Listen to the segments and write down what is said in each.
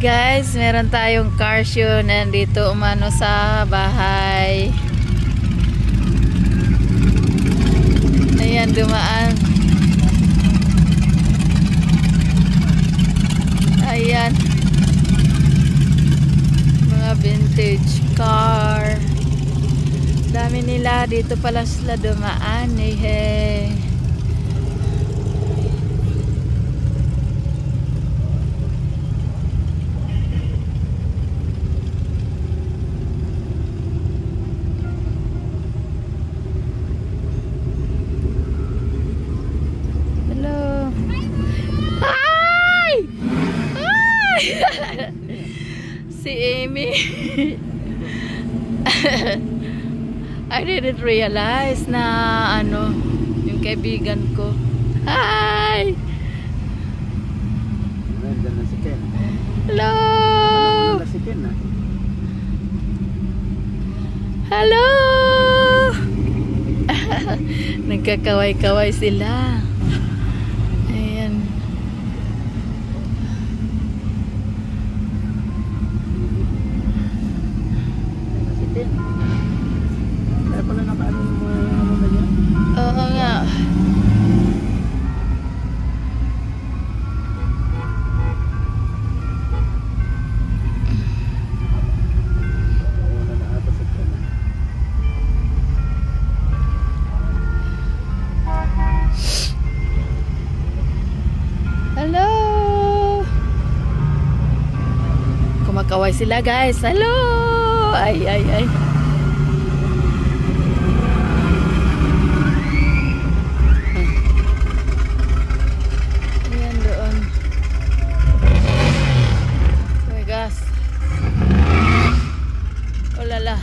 Guys, meron tayong car show nandito umano sa bahay. Ayan, dumaan. Ayan. Mga vintage car. Dami nila. Dito pala sila dumaan. Hey. Si Amy. I didn't realize na ano yung kaibigan ko. Hi. Hello. Hello. Nagkakaway-kaway sila. Ayan. Oo nga. Hello. Kumakaway sila, guys. Hello. Ay. Olala.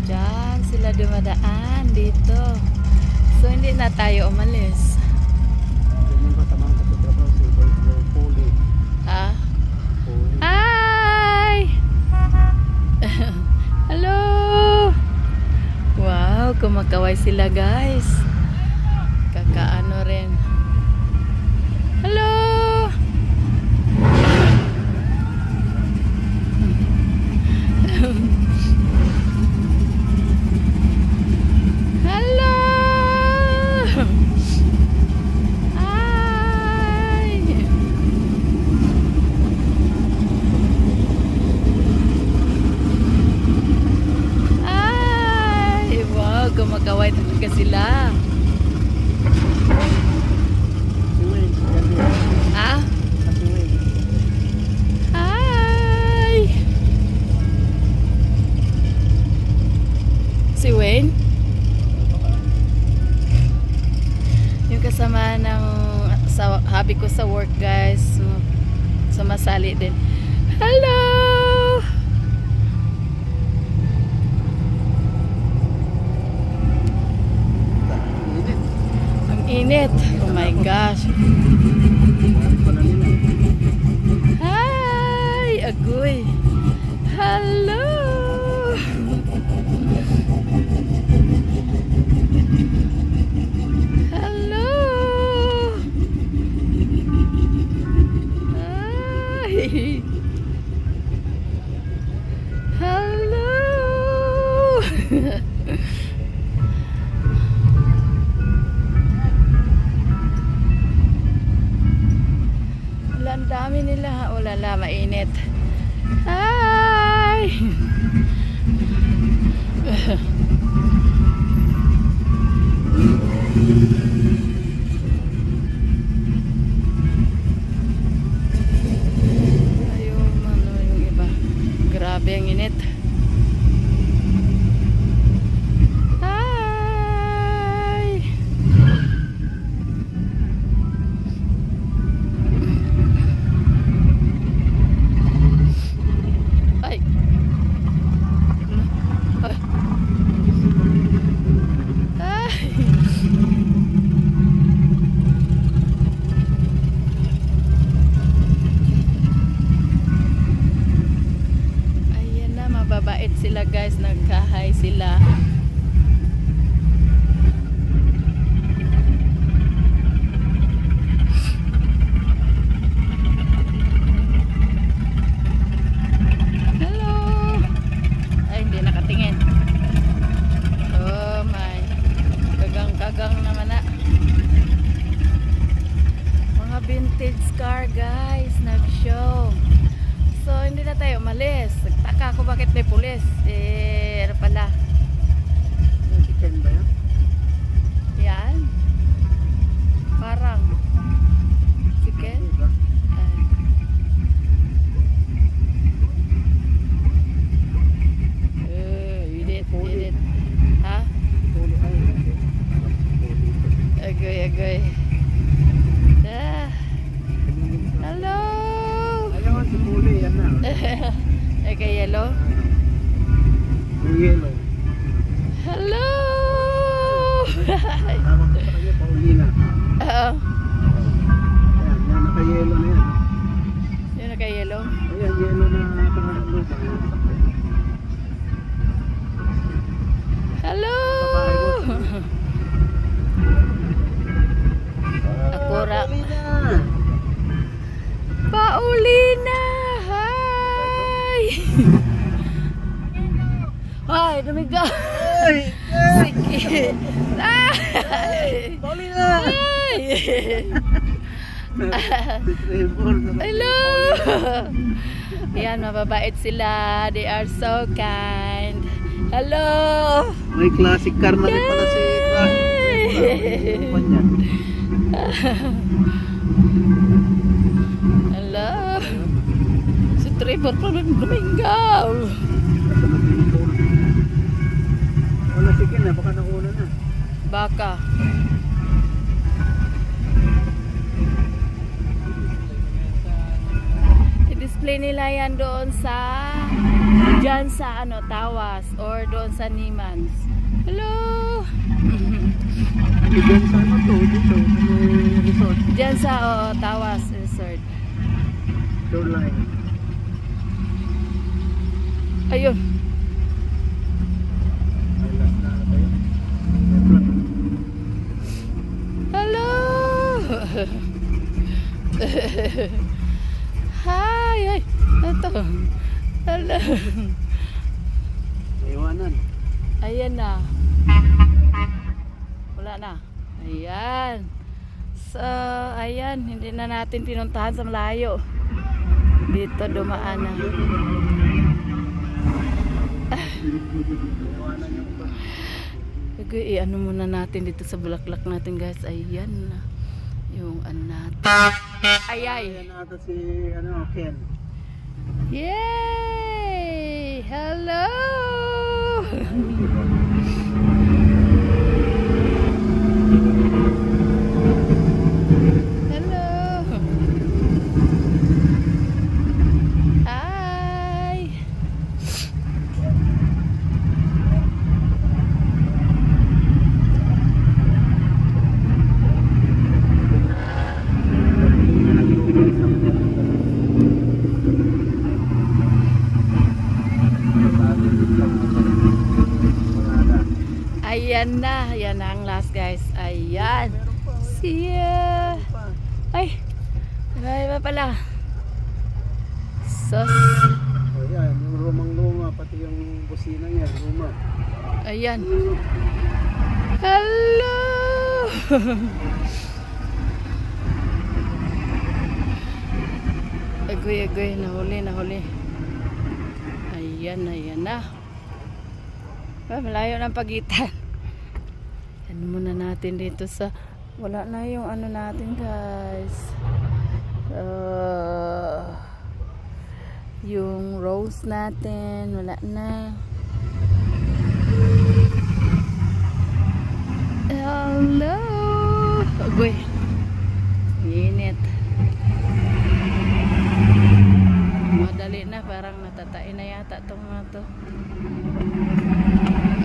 Diyan sila dumadaan dito. So hindi na tayo umalis. Ah? Hi! Hello! Wow, kumakaway sila, guys. Kakaano rin. Hello! Hello! Hi! Hi! Wow, kumakaway talaga sila. Ah? Hi! Si Wayne? Yung kasama ng hobby ko sa work, guys. Sumasali din. Hello! Ang init. Oh my gosh. Hi! Agoy! Hello! Hello! Hi! Hello! Ang dami nila. Ulala, mainit. Hi! Ayun, ano yung iba. Grabe ang init. Mababait sila, guys, nagkahay sila. ako bakit may pulis. Eh, ano pala? Chicken ba yan? Yan. Parang. Chicken. Diba? Ay. You did. Ha? Puli ay. Agoy, agoy. Ah. Hello! Ayaw si Puli, yan na. Okay, yellow. Yung yellow. Hello! Tawag ko sa kanya, Paulina. Oo. Ayan, yan naka-yellow na yan. Yung naka-yellow. Ayan, yellow na pangalan lupa. Hello! Akura. Paulina! Hi! Hi, dumiga! Ay! Sige! Ay! Paulina! Hi! Hello! Ayan, mababait sila. They are so kind. Hello! May classic car na rin pala si Hello! Si Trevor pa rin gumingaw. Wala sige na, baka nauna na. Baka. I-display nila yan doon sa dyan sa ano, Tawas or doon sa Nimans. Hello! Diyan sa ano to, dito, resort. Dyan sa Tawas Resort. Shoreline. Ayun. Ay, last na tayo. Hello! Hi! Ay! Ito. Hello! Iwanan. Ayan na. Wala na. Ayan. So, ayan. Hindi na natin pinuntahan sa malayo. Dito dumaan na. Ano muna natin dito sa bulaklak natin guys. Ayan na. Yung ano natin. Ayay. Ayan natin si ano, Ken. Yay! Hello! Hello! Hi! Ayan na. Ayan na ang last guys. Ayan. See ya. Ay. Ay pa pala. Sos. Ayan, yung lumang luma, pati yung busina niya, luma. Ayan. Hello. Agoy, agoy. Nahuli, nahuli. Ayan, ayan na. Malayo ng pagitan. Ano muna natin dito sa wala na yung ano natin guys. Yung rose natin wala na. Hello. Agoy. Init. Madali na, parang natatain na yata itong mga to.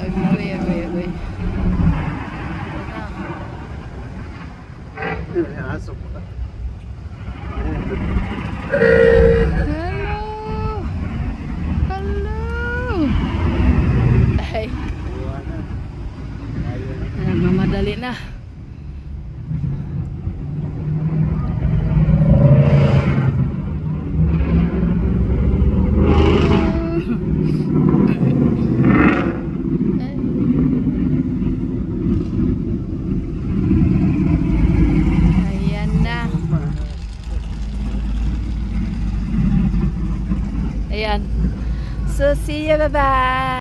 Agoy, agoy, agoy. Aso pa. Hello. Hello. Ay. Iwanan. Nagmamadali na. Ayan na. Ayan. So, see you. Bye-bye.